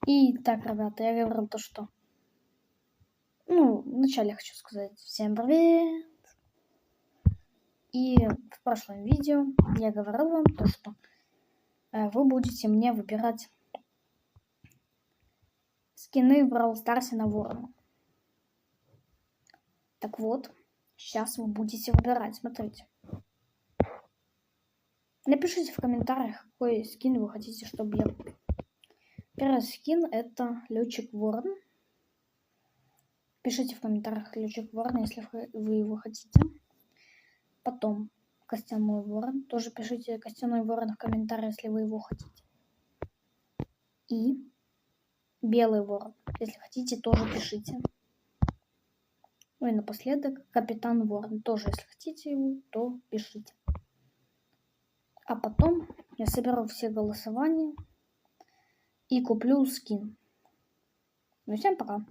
И так, ребята, я говорил то, что... Ну, вначале хочу сказать всем привет. И в прошлом видео я говорил вам то, что вы будете мне выбирать скины в Brawl Stars на Ворона. Так вот, сейчас вы будете выбирать, смотрите. Напишите в комментариях, какой скин вы хотите, чтобы я купил. Первый скин это Летчик Ворон. Пишите в комментариях Летчик Ворон, если вы его хотите. Потом Костяной Ворон. Тоже пишите Костяной Ворон в комментариях, если вы его хотите. И Белый Ворон. Если хотите, тоже пишите. Ну и напоследок Капитан Ворон. Тоже, если хотите его, то пишите. А потом я соберу все голосования и куплю скин. Ну всем пока.